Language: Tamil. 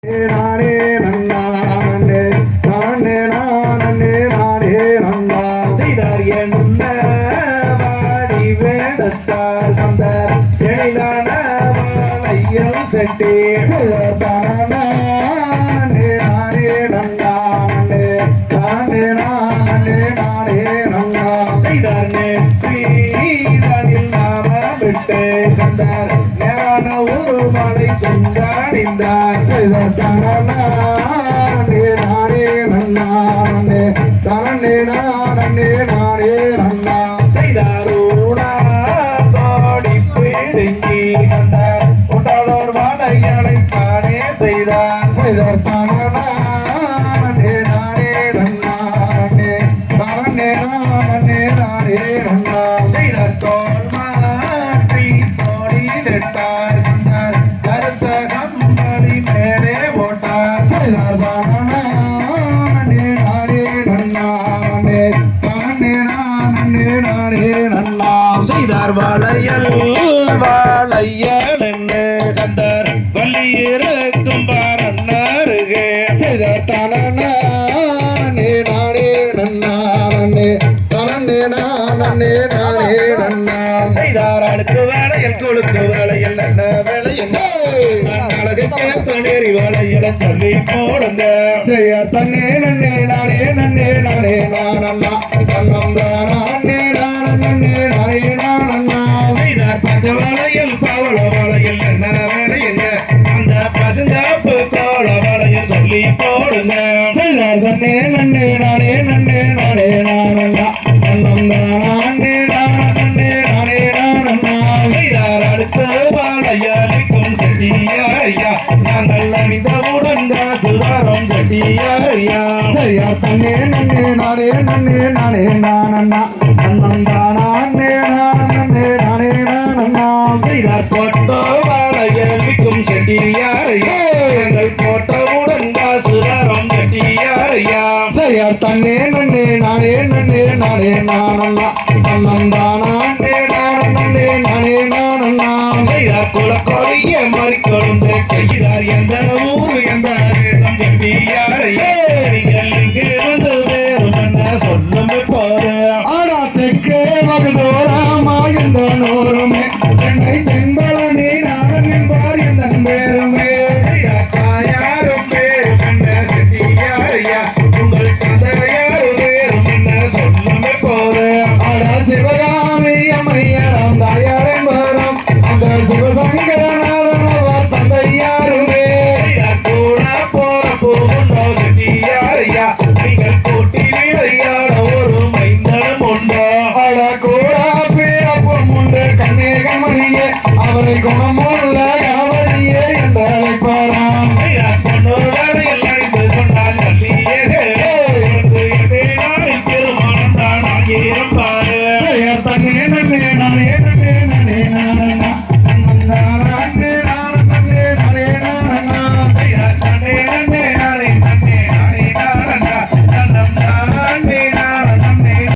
நானே நன்னா நன்னே நானே நானே நானே நன்னா செய்தார் என்ன வாடி வேடத்தார் வந்தார் எழிலான வாழையில் செட்டி தானே நானே நன்னா நன்னே நானே நானே நானே நன்னா செய்தார் நெற்றியில் நாம விட்டு கந்தார் நேரான ஒரு மலை சொந்தாடிந்தார் செய்தார் தானே நானே நன்னா நன்னே தானே நானே நானே நன்னா செய்தார் ஊடா பாடி பிடுங்கி கந்தார் உண்டாளோர் வாழையலை தானே செய்தார் செய்தார் தானே நானே நன்னா நன்னே தானே நானே நானே நன்னா செய்தார் தோல் மாற்றி தோழி நெட்டார் கந்தார் கருத்த கம்பளி மேலே ஓட்டார் செய்தார் தானே நானே நன்னா நன்னே தானே நானே நன்னா செய்தார் வாழையல் வாழையல் என்று கந்தார் வள்ளி இருக்கும் பாரன்னருகே செய்தார் தானே நானே நன்னா நன்னே தானே நானே நன்னா செய்தார் அழுக்கு வேலையில் கொழுக்கு வேலையில் நல்ல வேலையில் அழகு கேட்பேறி வேலையில சொல்லி போடுங்க செய்யார் தன்னே நன்னே நானே நானண்ணா கண்ணம் தானே நானே நானண்ணா செய்தார் பச்ச வேலையில் பவள வேலையில் என்ன வேலையுங்க அந்த பசுந்தாப்பு கோல வேலையில் சொல்லி போடுங்க செய்தார் தன்னே நன்னே நானே நானண்ணா கண்ணம் தானே நானே நானண்ணா செய்தார் அடுத்த வாழையளிக்கும் செட்டியாரியா நாங்கள் அணிந்தவுடன் சுதாரம் செட்டியாரியா செய்யார் தன்னே நானே நானண்ணா கண்ணம் தானே நானே நானண்ணா செய்தார் போட்ட வாழையளிக்கும் செட்டியாரியா நாங்கள் போட்டவுடன் சுதாரம் செட்டியாரியா செய்யார் தன்னே நானே நானண்ணா கண்ணம் தானே நானே நானண்ணா செய்தார் குலக்கொடிய மறிக்கொழுந்து கையிலார் எந்த ஊர் எந்த தேசம் செட்டியாரியா நீங்கள் இங்கே வந்து வேறும் என்ன சொல்லும் போது ஆடாத்துக்கே வகுதோராமா எந்த நூறுமே என்னை தென்பழனி நாடன் என்பார் எந்த பேருமே யாரும் பேரும் என்ன செட்டியாரியா உங்கள் தந்தையாரும் வேறும் என்ன சொல்லும் போது ஆடா சிவகாமி அம்மையாரம் தாயார் என்பாராம் அந்த சிவசங்கரனார் தந்தையாருமே கூட போற போகுண்டோ செட்டியாரியா நீங்கள் கூட்டி விளையாட ஒரு மைந்தனும் உண்டோ ஆடா கூட பிறப்பும் உண்டு கண்ணேகமணியே அவரை குணமோ